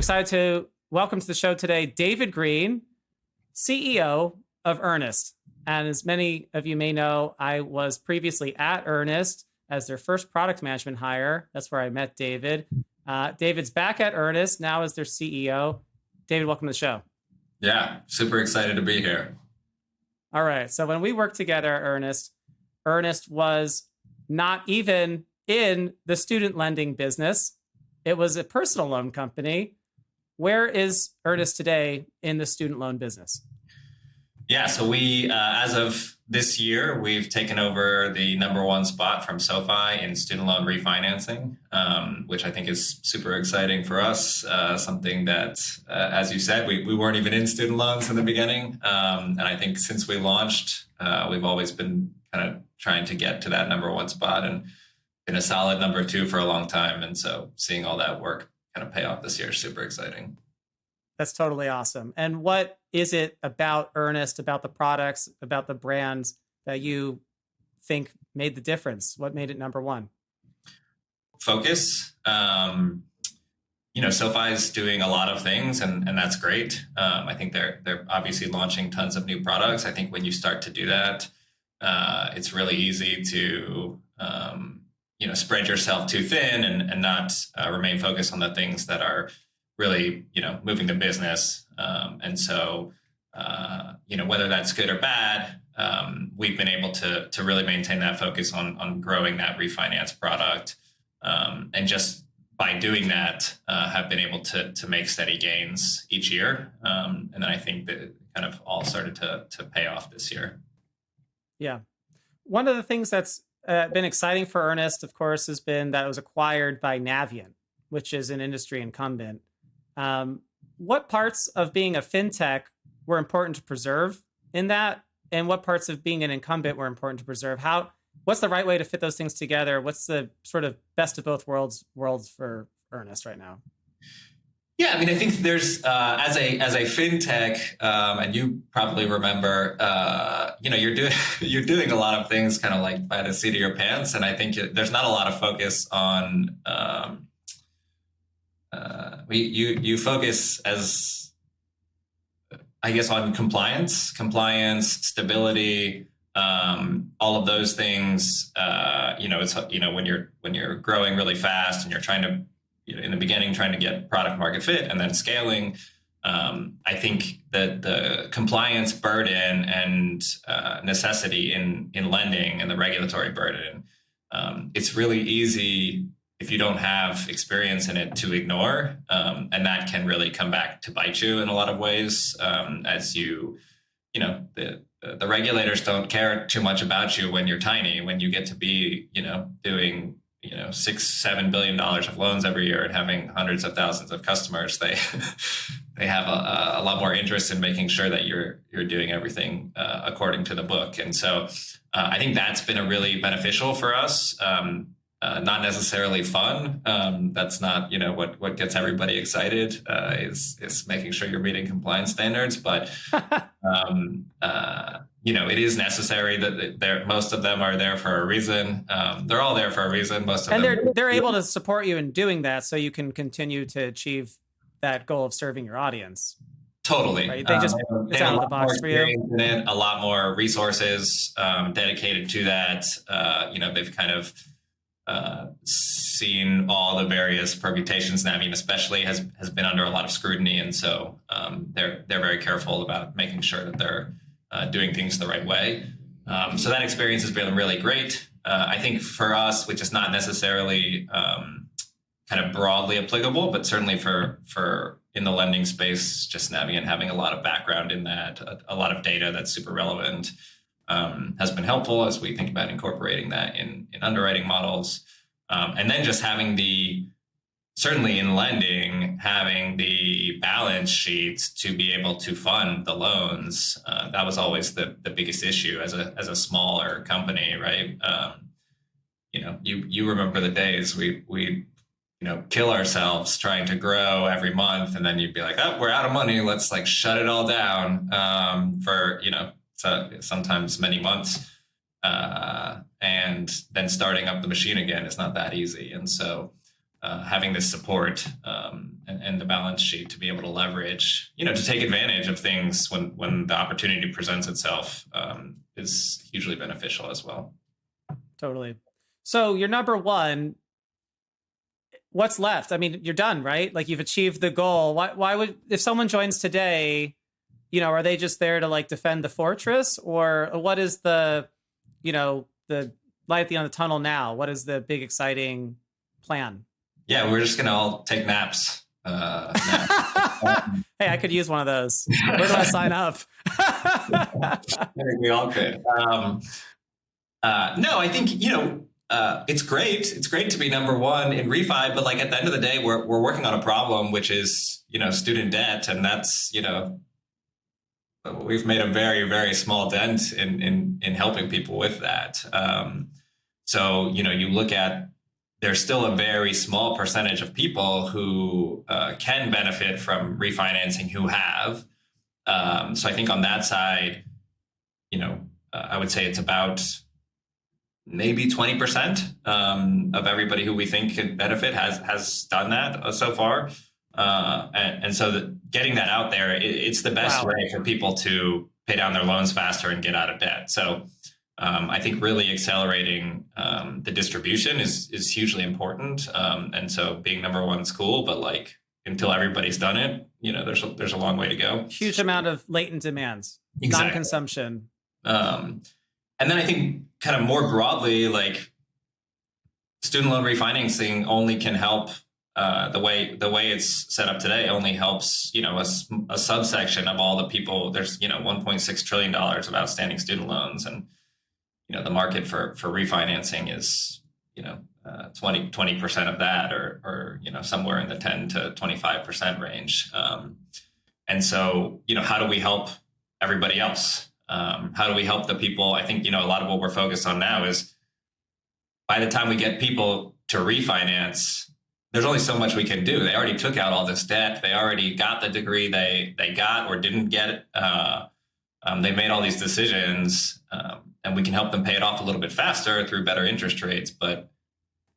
excited to welcome to the show today David Green, CEO of Earnest. And as many of you may know, I was previously at Earnest as their first product management hire. That's where I met David. David's back at Earnest now as their CEO. David, welcome to the show. Yeah, super excited to be here. All right. So when we worked together at Earnest was not even in the student lending business. It was a personal loan company. Where is Earnest today in the student loan business? Yeah, so we, as of this year, we've taken over the #1 spot from SoFi in student loan refinancing, which I think is super exciting for us. Something that, as you said, we weren't even in student loans in the beginning. And I think since we launched, we've always been kind of trying to get to that #1 spot and been a solid #2 for a long time. And so seeing all that work kind of pay off this year is super exciting. That's totally awesome. And what is it about Earnest, about the products, about the brands that you think made the difference? What made it #1? Focus. SoFi is doing a lot of things, and that's great. I think they're obviously launching tons of new products. I think when you start to do that, it's really easy to spread yourself too thin and not remain focused on the things that are really, moving the business. And so, whether that's good or bad, we've been able to really maintain that focus on growing that refinance product. And just by doing that, have been able to make steady gains each year. And then I think that it kind of all started to pay off this year. Yeah. One of the things that's been exciting for Earnest, of course, has been that it was acquired by Navient, which is an industry incumbent. What parts of being a fintech were important to preserve in that? And what parts of being an incumbent were important to preserve? What's the right way to fit those things together? What's the sort of best of both worlds for Earnest right now? Yeah, I mean, I think there's as a fintech, and you probably remember, you're doing a lot of things kind of like by the seat of your pants, and I think there's not a lot of focus on. You focus as, I guess, on compliance, stability, all of those things. It's when you're growing really fast and you're trying to. In the beginning, trying to get product market fit and then scaling. I think that the compliance burden and necessity in lending and the regulatory burden, it's really easy if you don't have experience in it to ignore. And that can really come back to bite you in a lot of ways as the regulators don't care too much about you when you're tiny, when you get to be, doing $6-7 billion of loans every year and having hundreds of thousands of customers, they have a lot more interest in making sure that you're doing everything according to the book. And so I think that's been a really beneficial for us. Not necessarily fun. That's not what gets everybody excited is making sure you're meeting compliance standards, but it is necessary that most of them are there for a reason. They're all there for a reason. Most of them, and they're able to support you in doing that, so you can continue to achieve that goal of serving your audience. Totally. Right? It's out of the box for you. A lot more resources dedicated to that. They've kind of seen all the various permutations. Navient especially has been under a lot of scrutiny, and so they're very careful about making sure that they're doing things the right way. So that experience has been really great. I think for us, which is not necessarily kind of broadly applicable, but certainly for in the lending space, just Navient having a lot of background in that, a lot of data that's super relevant, has been helpful as we think about incorporating that in underwriting models. And then just having certainly in lending, having the balance sheets to be able to fund the loans. That was always the biggest issue as a smaller company, right? You remember the days we kill ourselves trying to grow every month, and then you'd be like, oh, we're out of money. Let's shut it all down for sometimes many months. And then starting up the machine again is not that easy. And so having this support and the balance sheet to be able to leverage, to take advantage of things when the opportunity presents itself is hugely beneficial as well. Totally. So you're number one. What's left? I mean, you're done, right? Like, you've achieved the goal. Why would, if someone joins today, are they just there to like defend the fortress, or what is the light at the end of the tunnel now? What is the big exciting plan? Yeah, we're just gonna all take naps. Hey, I could use one of those. Where do I sign up? I think we all could. No, I think it's great. It's great to be number one in refi, but like at the end of the day, we're working on a problem, which is student debt, and that's we've made a very, very small dent in helping people with that. So you look at, there's still a very small percentage of people who can benefit from refinancing who have. So I think on that side, I would say it's about maybe 20% of everybody who we think could benefit has done that so far. And so getting that out there, it's the best way for people to pay down their loans faster and get out of debt. So I think really accelerating the distribution is hugely important. And so being number one is cool, but like until everybody's done it, there's a long way to go. Huge amount of latent demands, exactly. Non-consumption. And then I think kind of more broadly, like student loan refinancing only can help. The way it's set up today only helps, a subsection of all the people. There's, $1.6 trillion of outstanding student loans, and the market for refinancing is 20% of that, or somewhere in the 10 to 25% range. And so how do we help everybody else? How do we help the people? I think a lot of what we're focused on now is, by the time we get people to refinance, there's only so much we can do. They already took out all this debt. They already got the degree they got or didn't get it. They made all these decisions, and we can help them pay it off a little bit faster through better interest rates. But,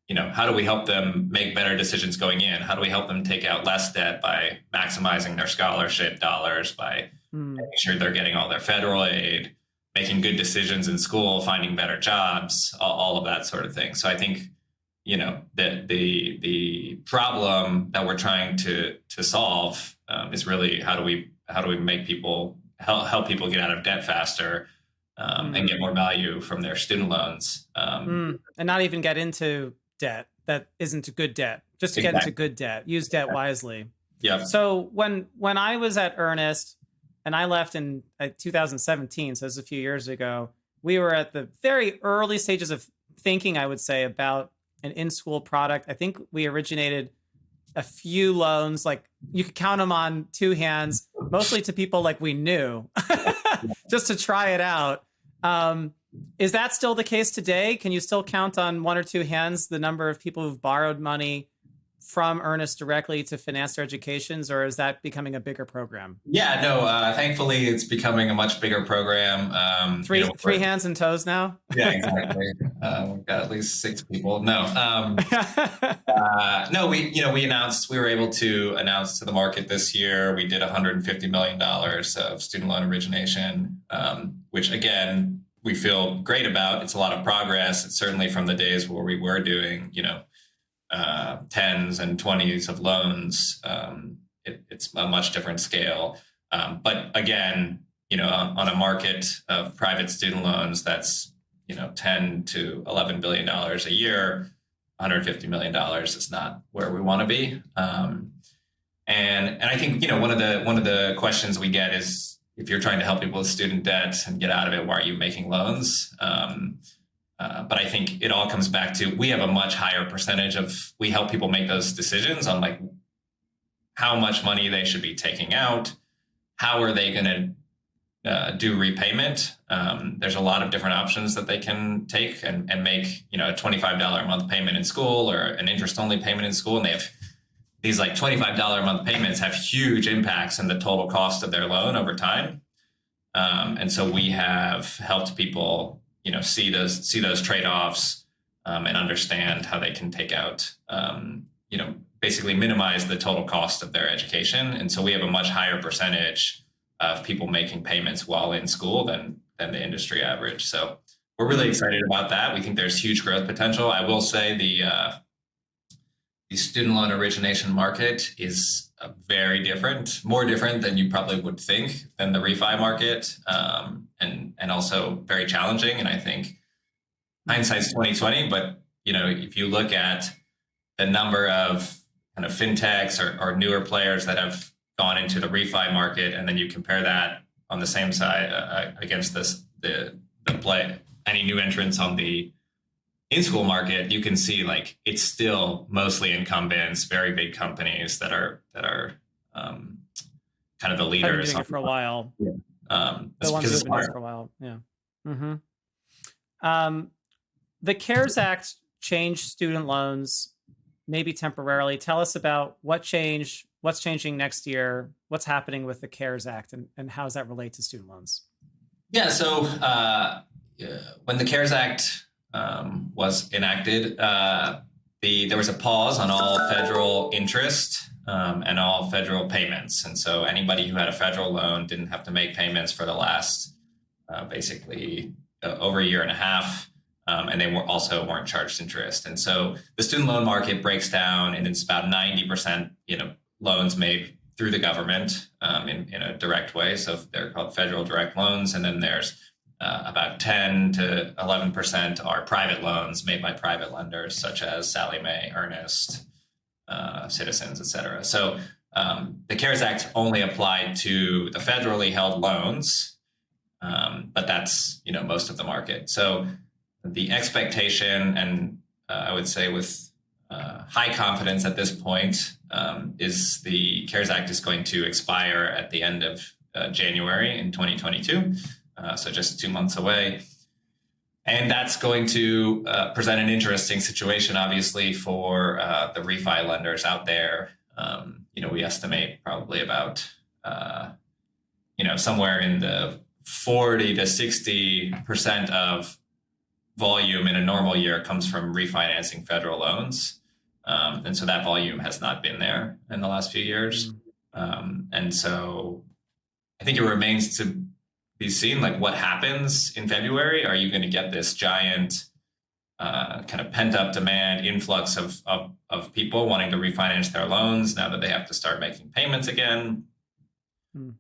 how do we help them make better decisions going in? How do we help them take out less debt by maximizing their scholarship dollars, by making sure they're getting all their federal aid, making good decisions in school, finding better jobs, all of that sort of thing. So I think, that the problem that we're trying to solve is really how do we make people help people get out of debt faster and get more value from their student loans, and not even get into debt that isn't a good debt, just to get into good debt. Use debt wisely. Yeah. So when I was at Earnest and I left in 2017, so this was a few years ago, we were at the very early stages of thinking, I would say, about an in-school product. I think we originated a few loans, like you could count them on two hands, mostly to people like we knew, just to try it out. Is that still the case today? Can you still count on one or two hands the number of people who've borrowed money from Earnest directly to finance their educations, or is that becoming a bigger program? Yeah, no, thankfully it's becoming a much bigger program. Three hands and toes now? Yeah, exactly. We've got at least 6 people. No, no, we announced, we were able to announce to the market this year, we did $150 million of student loan origination, which again, we feel great about. It's a lot of progress. It's certainly from the days where we were doing, tens and 20s of loans. It's a much different scale. But again, on a market of private student loans, that's, 10 to $11 billion a year, $150 million is not where we want to be. And I think, one of the questions we get is, if you're trying to help people with student debt and get out of it, why are you making loans? But I think it all comes back to, we have a much higher percentage we help people make those decisions on like how much money they should be taking out, how are they going to do repayment. There's a lot of different options that they can take and make, a $25 a month payment in school or an interest only payment in school. And they have these like $25 a month payments have huge impacts in the total cost of their loan over time. And so we have helped people, see those trade-offs and understand how they can take out basically minimize the total cost of their education. And so we have a much higher percentage of people making payments while in school than the industry average. So we're really excited about that. We think there's huge growth potential. I will say the student loan origination market is very different, more different than you probably would think than the refi market, and also very challenging. And I think hindsight's 2020, but if you look at the number of kind of fintechs or newer players that have gone into the refi market, and then you compare that on the same side against the any new entrants on the in-school market, you can see like it's still mostly incumbents, very big companies that are kind of the leaders. Been doing it for a while. Yeah. The ones who've been doing it for a while. Yeah. The C.A.R.E.S Act changed student loans, maybe temporarily. Tell us about what changed, what's changing next year, what's happening with the C.A.R.E.S Act, and how does that relate to student loans? Yeah. So when the C.A.R.E.S Act was enacted, there was a pause on all federal interest and all federal payments. And so anybody who had a federal loan didn't have to make payments for the last basically over a year and a half. And they weren't charged interest. And so the student loan market breaks down, and it's about 90%, loans made through the government in a direct way. So they're called federal direct loans. And then there's about 10 to 11% are private loans made by private lenders, such as Sallie Mae, Earnest, Citizens, et cetera. So the C.A.R.E.S Act only applied to the federally held loans, but that's, most of the market. So the expectation, and I would say with high confidence at this point, is the C.A.R.E.S Act is going to expire at the end of January in 2022. So just 2 months away. And that's going to present an interesting situation, obviously, for the refi lenders out there. We estimate probably about, somewhere in the 40 to 60% of volume in a normal year comes from refinancing federal loans. And so that volume has not been there in the last few years. And so I think it remains to be seen, like what happens in February. Are you going to get this giant kind of pent up demand influx of people wanting to refinance their loans now that they have to start making payments again?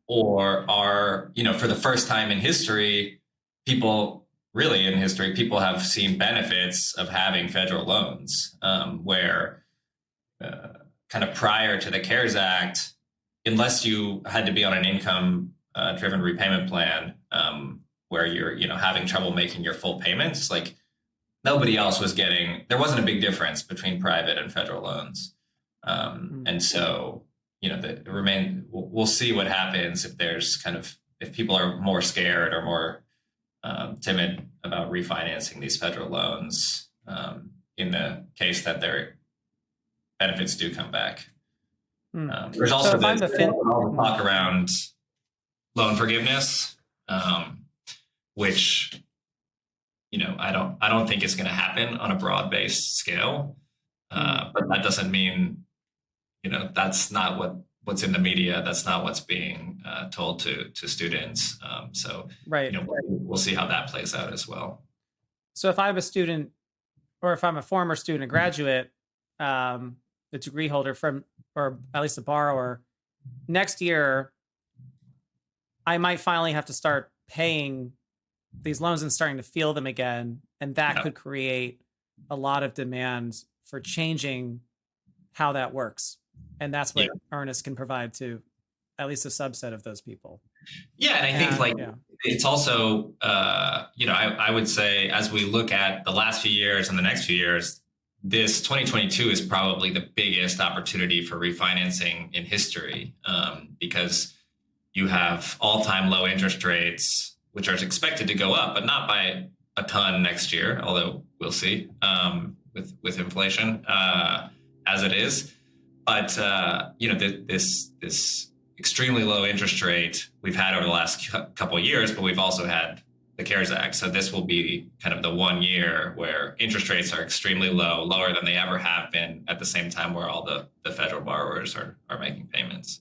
Or are, for the first time in history, people have seen benefits of having federal loans, where kind of prior to the C.A.R.E.S Act, unless you had to be on an income driven repayment plan, where you're, having trouble making your full payments, like nobody else was there wasn't a big difference between private and federal loans. And so, we'll see what happens if people are more scared or more timid about refinancing these federal loans, in the case that their benefits do come back. There's also talk around loan forgiveness, which, I don't think it's going to happen on a broad-based scale. But that doesn't mean, that's not what's in the media. That's not what's being told to students. So, right. We'll see how that plays out as well. So if I'm a student, or if I'm a former student, a graduate, a degree holder or at least a borrower, next year, I might finally have to start paying these loans and starting to feel them again. And that could create a lot of demand for changing how that works. And that's what Earnest can provide to at least a subset of those people. Yeah. And I think it's also, I would say, as we look at the last few years and the next few years, this 2022 is probably the biggest opportunity for refinancing in history, because you have all-time low interest rates, which are expected to go up, but not by a ton next year, although we'll see with inflation as it is. But this extremely low interest rate we've had over the last couple of years, but we've also had the CARES Act. So this will be kind of the 1 year where interest rates are extremely low, lower than they ever have been, at the same time where all the federal borrowers are making payments.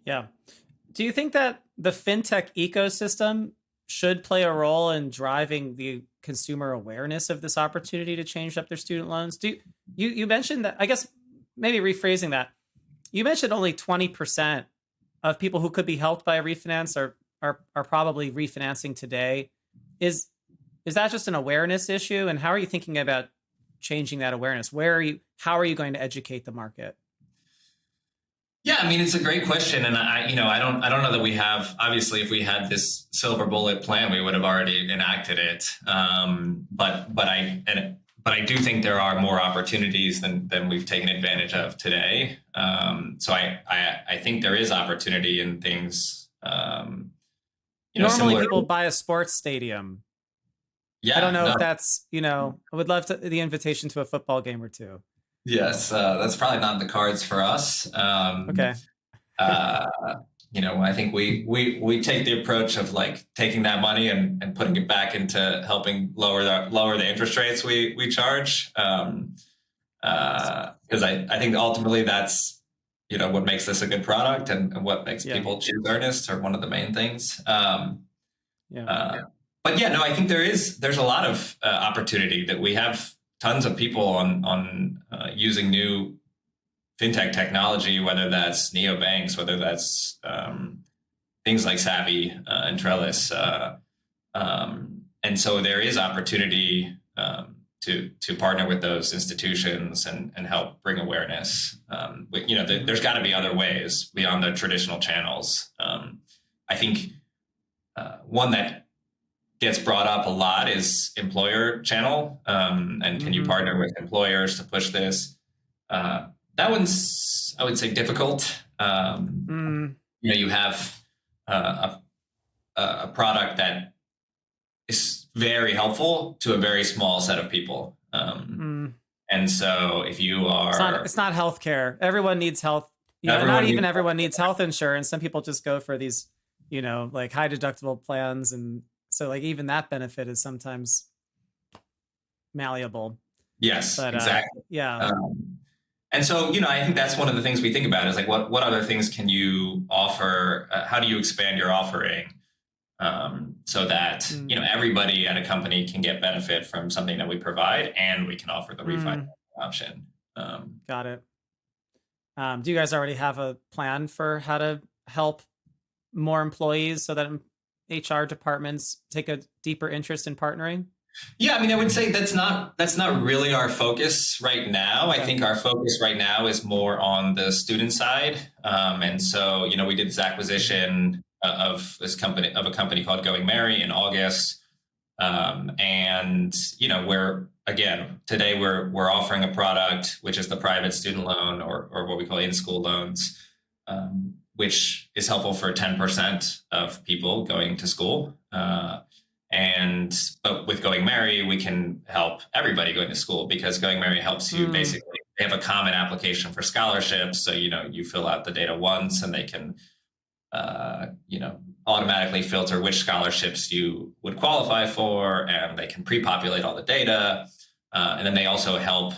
Yeah. Do you think that the fintech ecosystem should play a role in driving the consumer awareness of this opportunity to change up their student loans? You mentioned that, I guess maybe rephrasing that, you mentioned only 20% of people who could be helped by a refinance are probably refinancing today. Is that just an awareness issue? And how are you thinking about changing that awareness? How are you going to educate the market? Yeah, I mean, it's a great question, and I don't know that we have. Obviously, if we had this silver bullet plan, we would have already enacted it. But I do think there are more opportunities than we've taken advantage of today. So I think there is opportunity in things. Normally, people buy a sports stadium. Yeah, I don't know if that's, I would love the invitation to a football game or two. Yes, that's probably not in the cards for us. Okay. I think we take the approach of like taking that money and putting it back into helping lower the interest rates we charge. Because I think ultimately that's what makes this a good product and what makes people choose Earnest are one of the main things. But yeah, no, I think there's a lot of opportunity that we have. Tons of people on using new fintech technology, whether that's neobanks, whether that's things like Savvy and Trellis, and so there is opportunity to partner with those institutions and help bring awareness. But there's got to be other ways beyond the traditional channels. I think one that gets brought up a lot is employer channel, and can you partner with employers to push this? That one's, I would say, difficult. You have a product that is very helpful to a very small set of people, and so if you are, it's not healthcare. Everyone needs health. Everyone needs health insurance. Some people just go for these, like high deductible plans, and so like even that benefit is sometimes malleable. Yes, but, exactly. Yeah. And so, I think that's one of the things we think about is like, what other things can you offer? How do you expand your offering so that, everybody at a company can get benefit from something that we provide, and we can offer the refi option. Got it. Do you guys already have a plan for how to help more employees so that HR departments take a deeper interest in partnering? Yeah, I mean, I would say that's not really our focus right now. Okay. I think our focus right now is more on the student side. And so, we did this acquisition of a company called Going Merry in August. And, today we're offering a product, which is the private student loan or what we call in-school loans, which is helpful for 10% of people going to school. But with Going Merry, we can help everybody going to school, because Going Merry helps you basically, they have a common application for scholarships. So, you fill out the data once and they can, automatically filter which scholarships you would qualify for, and they can pre-populate all the data. And then they also help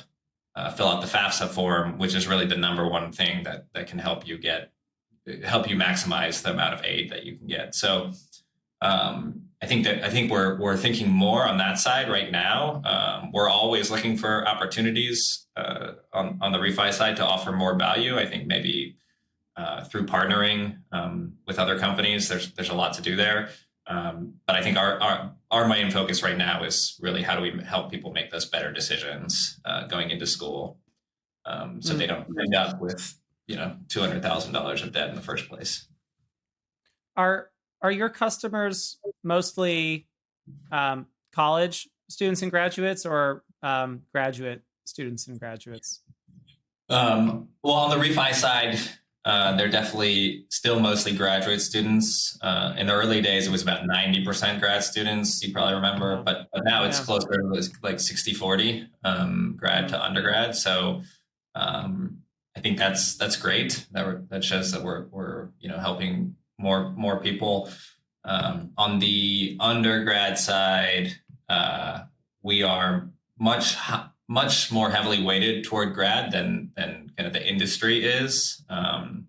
fill out the FAFSA form, which is really the number one thing that can help you maximize the amount of aid that you can get. So I think we're thinking more on that side right now. We're always looking for opportunities on the refi side to offer more value. I think maybe through partnering with other companies, there's a lot to do there. But I think our main focus right now is really how do we help people make those better decisions going into school, so they don't end up with $200,000 of debt in the first place. Are your customers mostly college students and graduates, or graduate students and graduates? Well, on the refi side, they're definitely still mostly graduate students. In the early days, it was about 90% grad students, you probably remember, but now it's closer to like 60-40 grad to undergrad. So I think that's great. That shows that we're helping more people. On the undergrad side, we are much more heavily weighted toward grad than kind of the industry is. And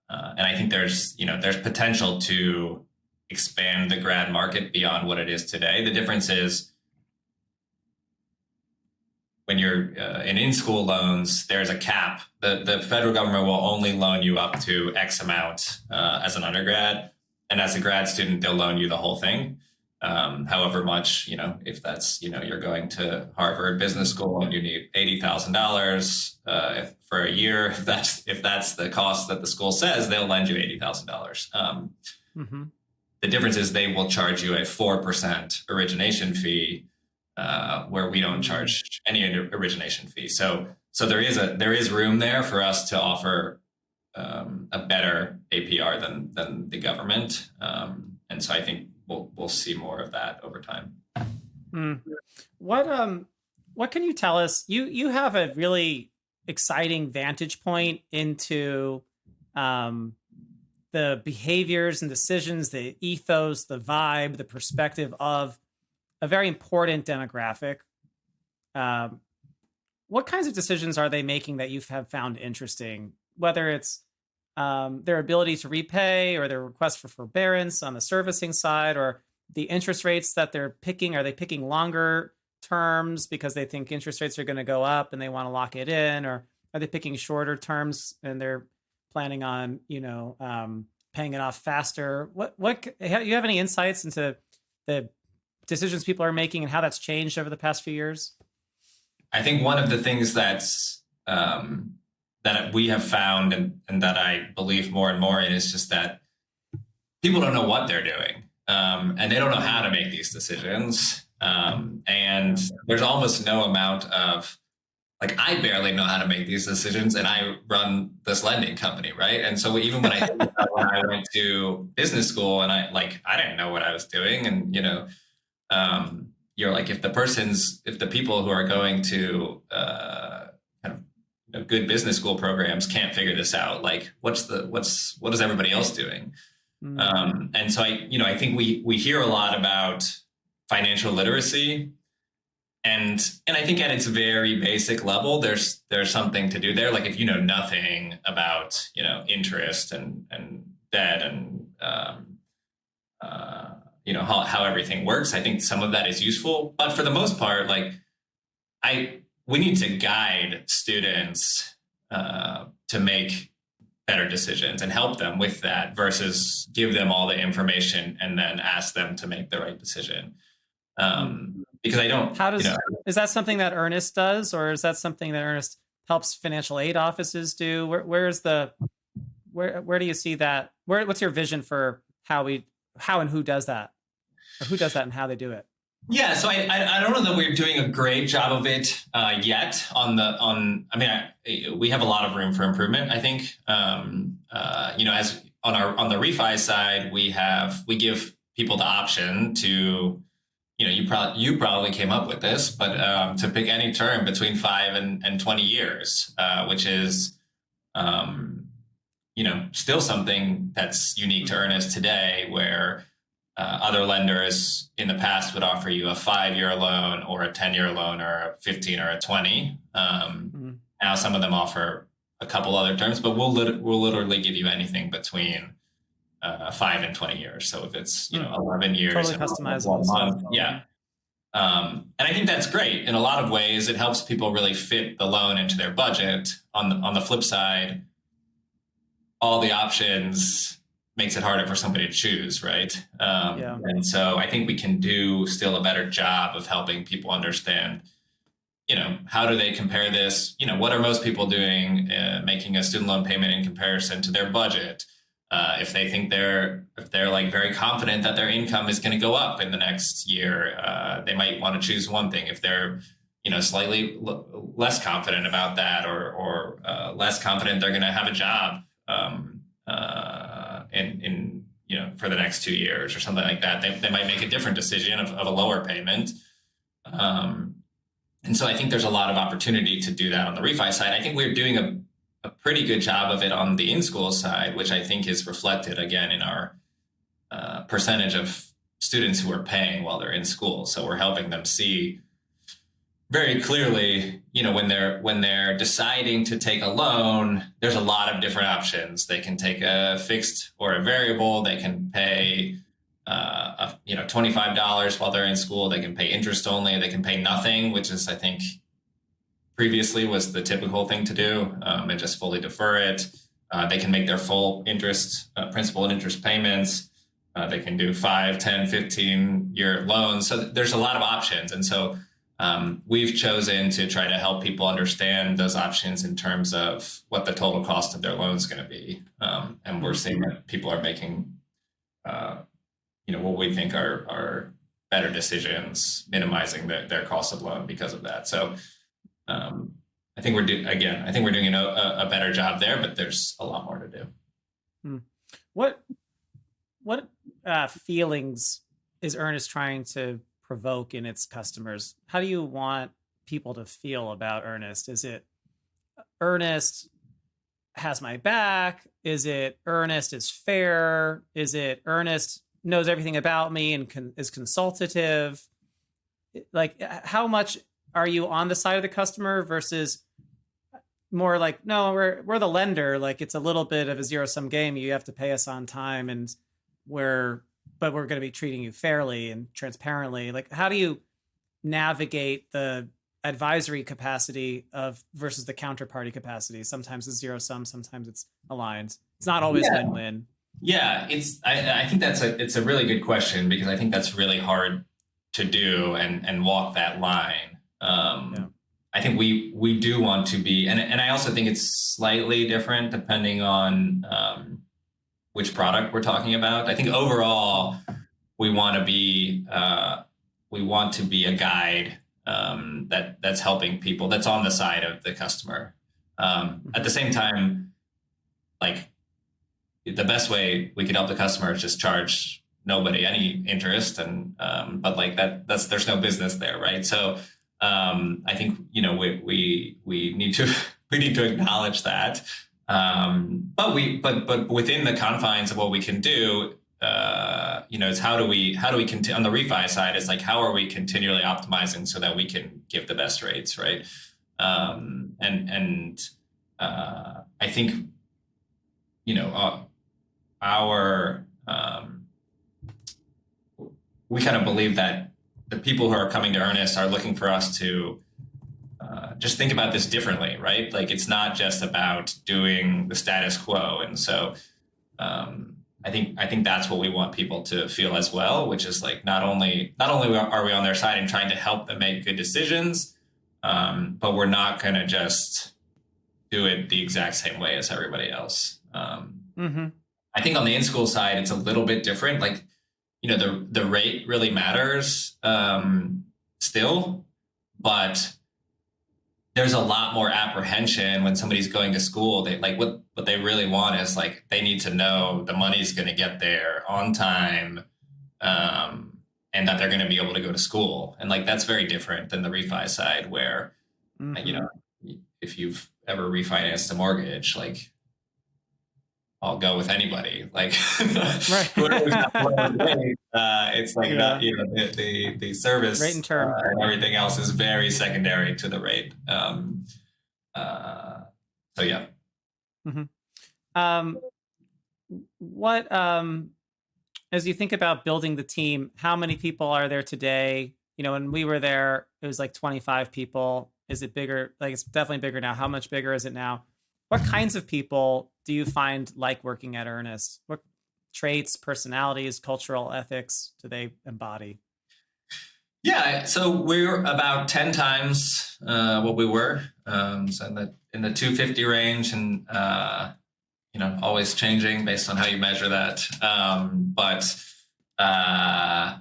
I think there's potential to expand the grad market beyond what it is today. The difference is when you're in school loans, there's a cap. The federal government will only loan you up to X amount as an undergrad. And as a grad student, they'll loan you the whole thing. However much, if that's, you're going to Harvard Business School and you need $80,000 for a year, if that's the cost that the school says, they'll lend you $80,000. The difference is they will charge you a 4% origination fee, where we don't charge any origination fee. So there is room there for us to offer a better APR than the government, and so I think we'll see more of that over time. What can you tell us? You have a really exciting vantage point into the behaviors and decisions, the ethos, the vibe, the perspective of a very important demographic. What kinds of decisions are they making that you have found interesting? Whether it's their ability to repay or their request for forbearance on the servicing side, or the interest rates that they're picking. Are they picking longer terms because they think interest rates are going to go up and they want to lock it in? Or are they picking shorter terms and they're planning on, paying it off faster? You have any insights into the decisions people are making and how that's changed over the past few years? I think one of the things that's that we have found and that I believe more and more in is just that people don't know what they're doing, and they don't know how to make these decisions. And there's almost no amount of, I barely know how to make these decisions, and I run this lending company, right? And so even when I went to business school and I didn't know what I was doing, and you're like, if the people who are going to good business school programs can't figure this out, what is everybody else doing? And so I think we hear a lot about financial literacy, and I think at its very basic level, there's something to do there. Like if you know nothing about interest and debt and how everything works, I think some of that is useful. But for the most part, we need to guide students to make better decisions and help them with that versus give them all the information and then ask them to make the right decision. Because I don't. Is that something that Earnest does, or is that something that Earnest helps financial aid offices do? Where do you see that? What's your vision for how and who does that, or who does that and how they do it? Yeah, so I don't know that we're doing a great job of it yet. We have a lot of room for improvement, I think. As on the refi side, we give people the option to, you probably came up with this, but to pick any term between 5 and 20 years, which is still something that's unique to Earnest today, where other lenders in the past would offer you a 5-year loan or a 10-year loan or a 15 or a 20. Now some of them offer a couple other terms, but we'll literally give you anything between 5 and 20 years. So if it's 11 years, totally customizable. 1 month, yeah. And I think that's great. In a lot of ways, it helps people really fit the loan into their budget. On the flip side, all the options makes it harder for somebody to choose, right? And so I think we can do still a better job of helping people understand, how do they compare this? What are most people doing, making a student loan payment in comparison to their budget? If they think if they're very confident that their income is going to go up in the next year, they might want to choose one thing. If they're, slightly less confident about that, or less confident they're going to have a job, in for the next 2 years or something like that, they might make a different decision of a lower payment. And so I think there's a lot of opportunity to do that on the refi side. I think we're doing a pretty good job of it on the in-school side, which I think is reflected again in our percentage of students who are paying while they're in school. So we're helping them see very clearly, when they're deciding to take a loan, there's a lot of different options. They can take a fixed or a variable. They can pay, $25 while they're in school. They can pay interest only. They can pay nothing, which is, I think, previously was the typical thing to do, and just fully defer it. They can make their full interest, principal and interest payments. They can do 5, 10, 15-year loans. So there's a lot of options. And so we've chosen to try to help people understand those options in terms of what the total cost of their loan is going to be. And we're seeing that people are making, what we think are better decisions, minimizing their cost of loan because of that. So I think we're doing a better job there, but there's a lot more to do. What feelings is Earnest trying to provoke in its customers? How do you want people to feel about Earnest? Is it Earnest has my back? Is it Earnest is fair? Is it Earnest knows everything about me and is consultative? Like, how much are you on the side of the customer versus more like, no, we're the lender. Like, it's a little bit of a zero-sum game. You have to pay us on time, and we're going to be treating you fairly and transparently. Like, how do you navigate the advisory capacity versus the counterparty capacity? Sometimes it's zero-sum, sometimes it's aligned. It's not always win-win. Yeah, I think it's a really good question, because I think that's really hard to do and walk that line. I think we do want to be, and I also think it's slightly different depending on which product we're talking about. I think overall we want to be a guide that's helping people, that's on the side of the customer. At the same time, like, the best way we can help the customer is just charge nobody any interest, and but like there's no business there, right? So I think we need to acknowledge that, but within the confines of what we can do, it's how do we continue on the refi side? It's like, how are we continually optimizing so that we can give the best rates, right? I think we kind of believe that the people who are coming to Earnest are looking for us to just think about this differently, right? Like, it's not just about doing the status quo. And so I think that's what we want people to feel as well, which is like, not only are we on their side and trying to help them make good decisions, but we're not going to just do it the exact same way as everybody else. I think on the in-school side, it's a little bit different. Like, the rate really matters still, but there's a lot more apprehension when somebody's going to school. They like what they really want is, like, they need to know the money's going to get there on time, and that they're going to be able to go to school. And like, that's very different than the refi side, where if you've ever refinanced a mortgage, like, I'll go with anybody. Like, right. It's like the service rate and term and everything else is very secondary to the rate. So yeah. What as you think about building the team, how many people are there today? When we were there, it was like 25 people. Is it bigger? Like, it's definitely bigger now. How much bigger is it now? What kinds of people do you find like working at Earnest? What traits, personalities, cultural ethics do they embody? Yeah, so we're about 10 times what we were. So in the 250 range, and always changing based on how you measure that. But I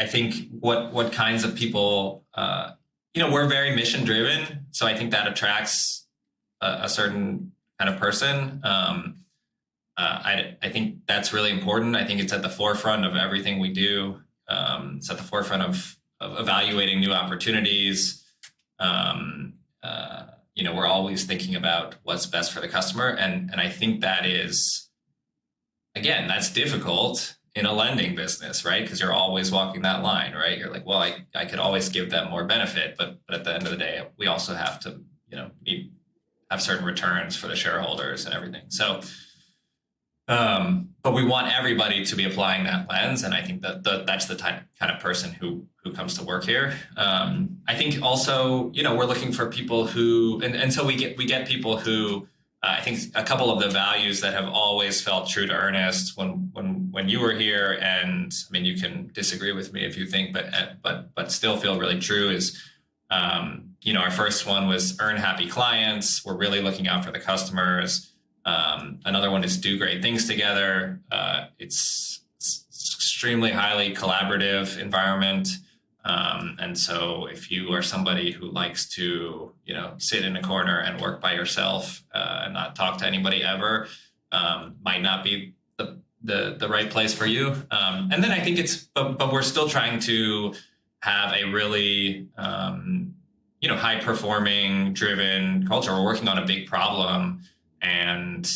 think what kinds of people, we're very mission driven. So I think that attracts a certain kind of person. I think that's really important. I think it's at the forefront of everything we do. It's at the forefront of evaluating new opportunities. We're always thinking about what's best for the customer. And I think that is, again, that's difficult. in a lending business, right? Because you're always walking that line, right? You're like, well, I could always give them more benefit, but at the end of the day, we also have to, have certain returns for the shareholders and everything. So, but we want everybody to be applying that lens, and I think that that's the kind of person who comes to work here. I think also, we're looking for people who, and so we get people who. I think a couple of the values that have always felt true to Earnest when you were here, and I mean, you can disagree with me if you think, but still feel really true is, our first one was earn happy clients. We're really looking out for the customers. Another one is do great things together. It's extremely highly collaborative environment. And so if you are somebody who likes to, sit in a corner and work by yourself and not talk to anybody ever, might not be the right place for you. And then I think but we're still trying to have a really, high performing, driven culture. We're working on a big problem. And,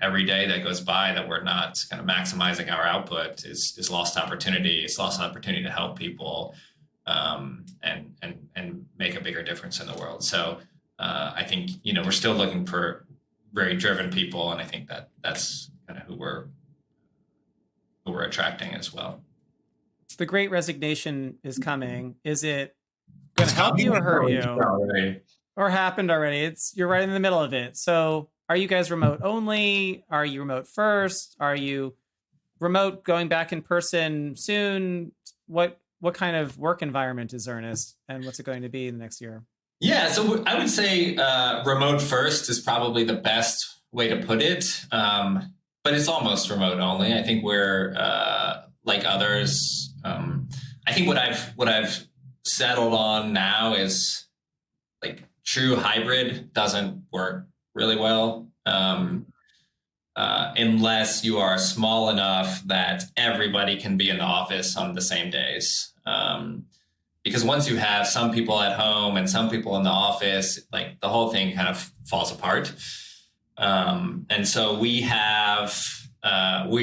every day that goes by that we're not kind of maximizing our output is lost opportunity. It's lost opportunity to help people and make a bigger difference in the world. So I think, we're still looking for very driven people. And I think that's kind of who we're attracting as well. The Great Resignation is coming. Is it going to help you or hurt you? Or happened already? You're right in the middle of it. So are you guys remote only? Are you remote first? Are you remote going back in person soon? What kind of work environment is Earnest, and what's it going to be in the next year? Yeah, so I would say remote first is probably the best way to put it. But it's almost remote only. I think we're like others. I think what I've settled on now is like true hybrid doesn't work really well unless you are small enough that everybody can be in the office on the same days. Because once you have some people at home and some people in the office, like the whole thing kind of falls apart. And so we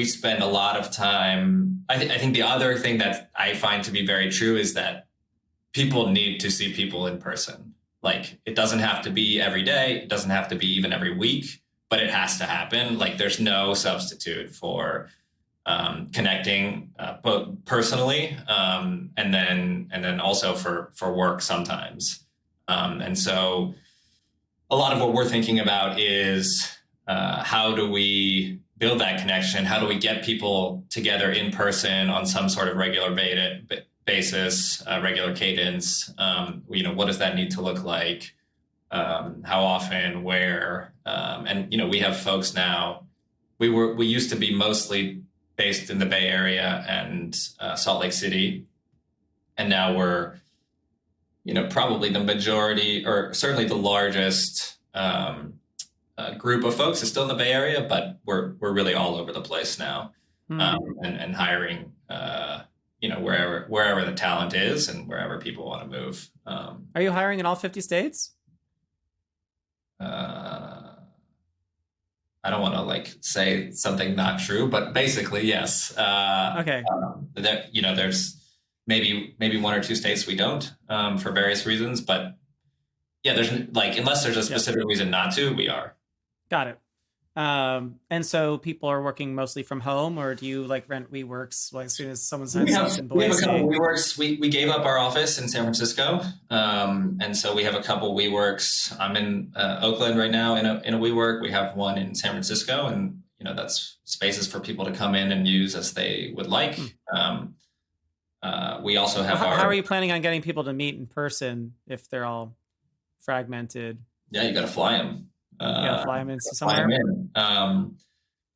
spend a lot of time. I think the other thing that I find to be very true is that people need to see people in person. Like, it doesn't have to be every day. It doesn't have to be even every week, but it has to happen. Like, there's no substitute for connecting both personally and then also for work sometimes. And so a lot of what we're thinking about is how do we build that connection? How do we get people together in person on some sort of regular basis, regular cadence? What does that need to look like? How often, where? And we have folks now. We used to be mostly based in the Bay Area and Salt Lake City, and now we're probably the majority, or certainly the largest group of folks is still in the Bay Area, but we're really all over the place now, and hiring. Wherever the talent is and wherever people want to move. Are you hiring in all 50 states? I don't want to say something not true, but basically, yes. Okay. There's maybe one or two states we don't for various reasons, but yeah, there's unless there's a specific reason not to, we are. Got it. And so people are working mostly from home, or do you rent WeWorks as soon as someone's in Boise? We have a couple WeWorks. We gave up our office in San Francisco. And so we have a couple WeWorks. I'm in Oakland right now in a WeWork. We have one in San Francisco, and that's spaces for people to come in and use as they would like. We also have how are you planning on getting people to meet in person if they're all fragmented? Yeah, you got to fly them. You gotta fly them in somewhere.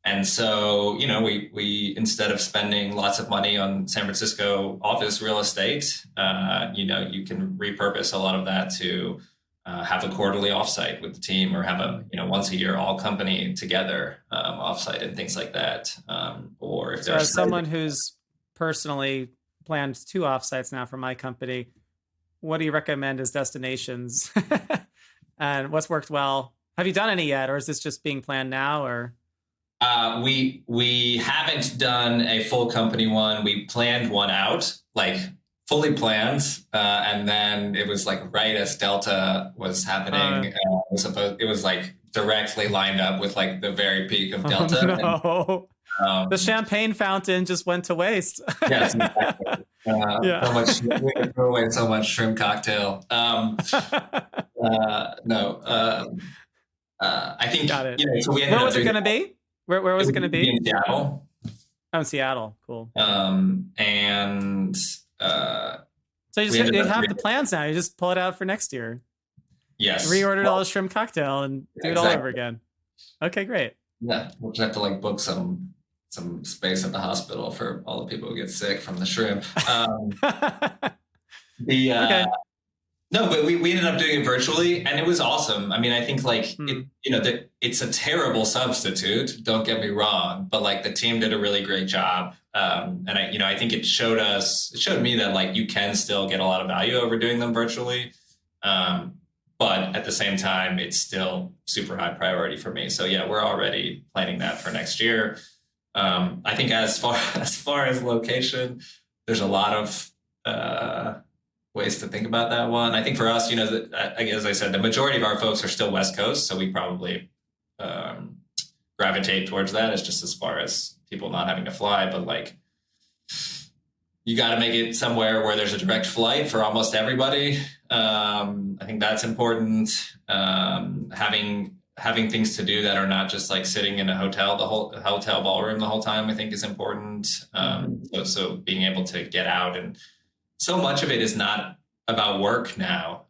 And so, we instead of spending lots of money on San Francisco office real estate, you can repurpose a lot of that to have a quarterly offsite with the team, or have a once a year all company together offsite and things like that. Or if there's someone who's personally planned 2 offsites now for my company, what do you recommend as destinations, and what's worked well? Have you done any yet, or is this just being planned now? Or We haven't done a full company one. We planned one out, like fully planned, and then it was like right as Delta was happening. It was like directly lined up with like the very peak of Oh Delta. no. And, The champagne fountain just went to waste. yes, exactly. Yeah. So much, we could throw away so much shrimp cocktail. No, I think, Got it. so we ended Where up was it doing going to be? Where was it going to be? in Seattle. Oh, in Seattle. Cool. And So you have the plans now. You just pull it out for next year. Yes. Reorder all the shrimp cocktail and do it all over again. Okay, great. Yeah, we'll just have to like book some space at the hospital for all the people who get sick from the shrimp. Okay. No, but we ended up doing it virtually, and it was awesome. I mean, I think like it's a terrible substitute. Don't get me wrong, but like the team did a really great job, and I think it showed me that like you can still get a lot of value over doing them virtually, but at the same time, it's still super high priority for me. So yeah, we're already planning that for next year. I think as far as location, there's a lot of ways to think about that one. I think for us, as I said, the majority of our folks are still West Coast, so we probably gravitate towards that. It's just as far as people not having to fly, but like you got to make it somewhere where there's a direct flight for almost everybody. I think that's important. Having things to do that are not just like sitting in a hotel ballroom the whole time, I think is important. So being able to get out, and so much of it is not about work now.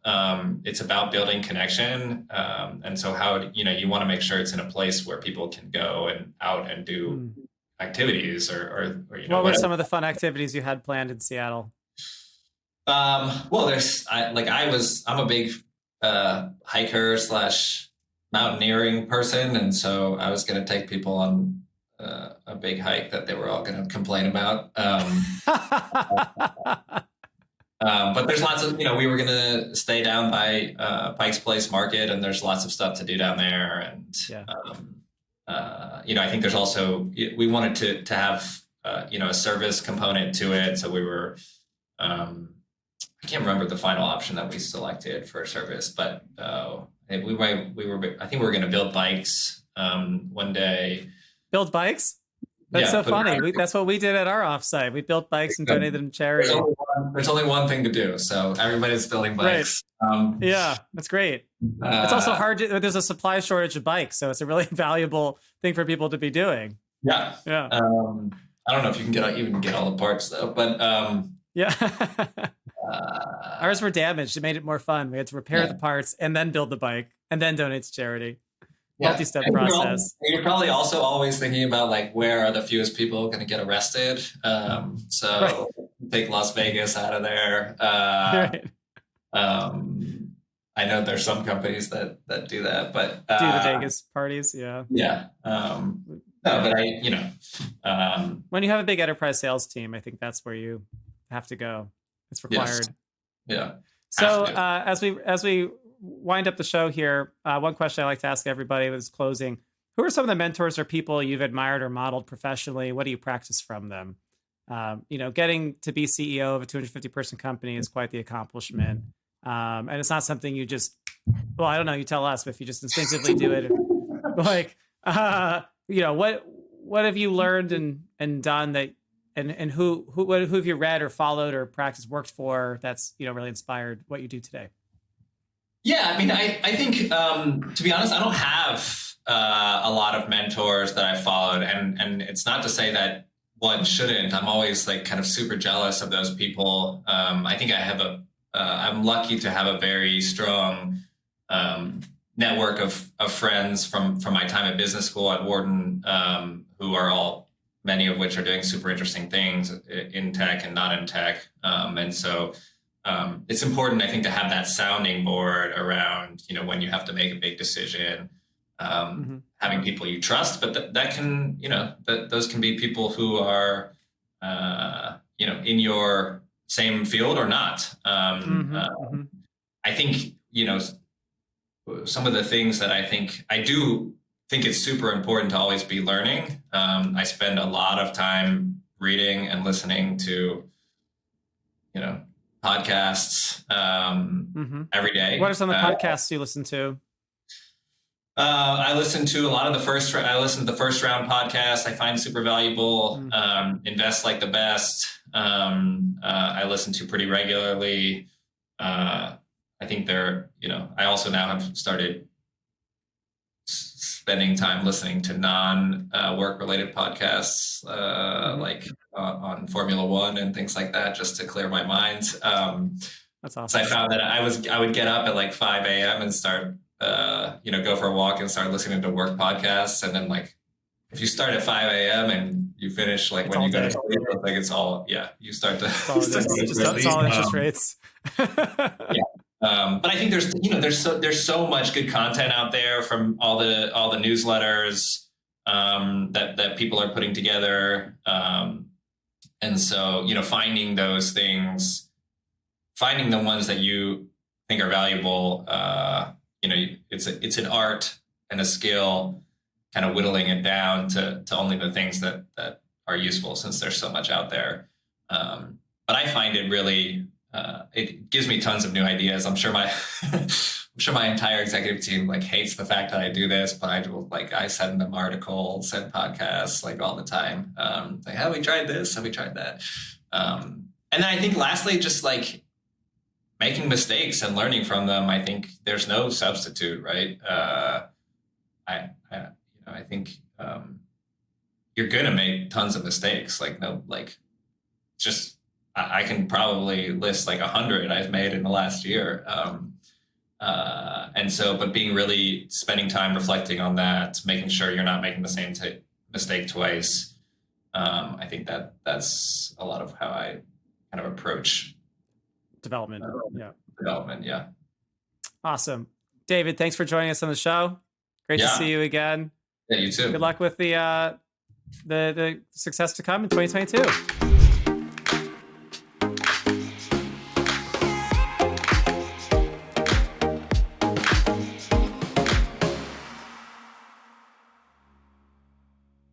It's about building connection. And so you want to make sure it's in a place where people can go and out and do activities or what were some of the fun activities you had planned in Seattle? Well, I'm a big hiker / mountaineering person, and so I was going to take people on a big hike that they were all going to complain about. But there's lots of, we were going to stay down by Pike's Place Market, and there's lots of stuff to do down there. And, I think there's also, we wanted to have, a service component to it. So we were, I can't remember the final option that we selected for service, but I think we were going to build bikes one day. Build bikes? That's so funny. That's what we did at our offsite. We built bikes and donated them to charity. There's only one thing to do, so everybody's building bikes. Right. Yeah, that's great. It's also hard. There's a supply shortage of bikes, so it's a really valuable thing for people to be doing. Yeah. Yeah. I don't know if you can even get all the parts though, but yeah. Ours were damaged. It made it more fun. We had to repair the parts and then build the bike and then donate to charity. Multi-step process. You're probably also always thinking about like, where are the fewest people going to get arrested? So take Las Vegas out of there. Right. I know there's some companies that do that, but do the Vegas parties. Yeah. Yeah. No, but when you have a big enterprise sales team, I think that's where you have to go. It's required. Yes. Yeah. So as we wind up the show here, one question I like to ask everybody was closing: who are some of the mentors or people you've admired or modeled professionally? What do you practice from them? Getting to be CEO of a 250 person company is quite the accomplishment. And it's not something you just, well, I don't know, you tell us, but if you just instinctively do it, like, what have you learned and done that, and who have you read or followed or practiced, worked for, that's, really inspired what you do today? Yeah, I mean, I think, to be honest, I don't have a lot of mentors that I followed, and it's not to say that one shouldn't. I'm always like kind of super jealous of those people. I think I'm lucky to have a very strong network of friends from my time at business school at Wharton, who are many of which are doing super interesting things in tech and not in tech, and so. It's important, I think, to have that sounding board around, when you have to make a big decision, having people you trust, but that can, those can be people who are, in your same field or not. I think, some of the things that I do think it's super important to always be learning. I spend a lot of time reading and listening to, podcasts every day. What are some of the podcasts you listen to? I listen to a lot of I listen to the First Round podcast. I find super valuable. Invest Like the Best. I listen to pretty regularly. I think I also now have started spending time listening to non-work related podcasts, like on Formula One and things like that, just to clear my mind. That's awesome. So I found that I would get up at like 5 a.m. and start, go for a walk and start listening to work podcasts. And then like, if you start at 5 a.m. and you finish like when you go to sleep, like it's all, you start to. It's all interest rates. But I think there's so much good content out there from all the newsletters that people are putting together, and so finding those things, finding the ones that you think are valuable. It's an art and a skill, kind of whittling it down to only the things that are useful, since there's so much out there. But I find it really. It gives me tons of new ideas. I'm sure my entire executive team like hates the fact that I do this, but I send them articles, send podcasts like all the time. Like, have we tried this? Have we tried that? And then I think lastly, just like making mistakes and learning from them. I think there's no substitute, right? I think you're gonna make tons of mistakes. I can probably list like 100 I've made in the last year. But spending time reflecting on that, making sure you're not making the same mistake twice. I think that's a lot of how I kind of approach development. Development. Yeah. Awesome. David, thanks for joining us on the show. Great to see you again. Yeah, you too. Good luck with the success to come in 2022.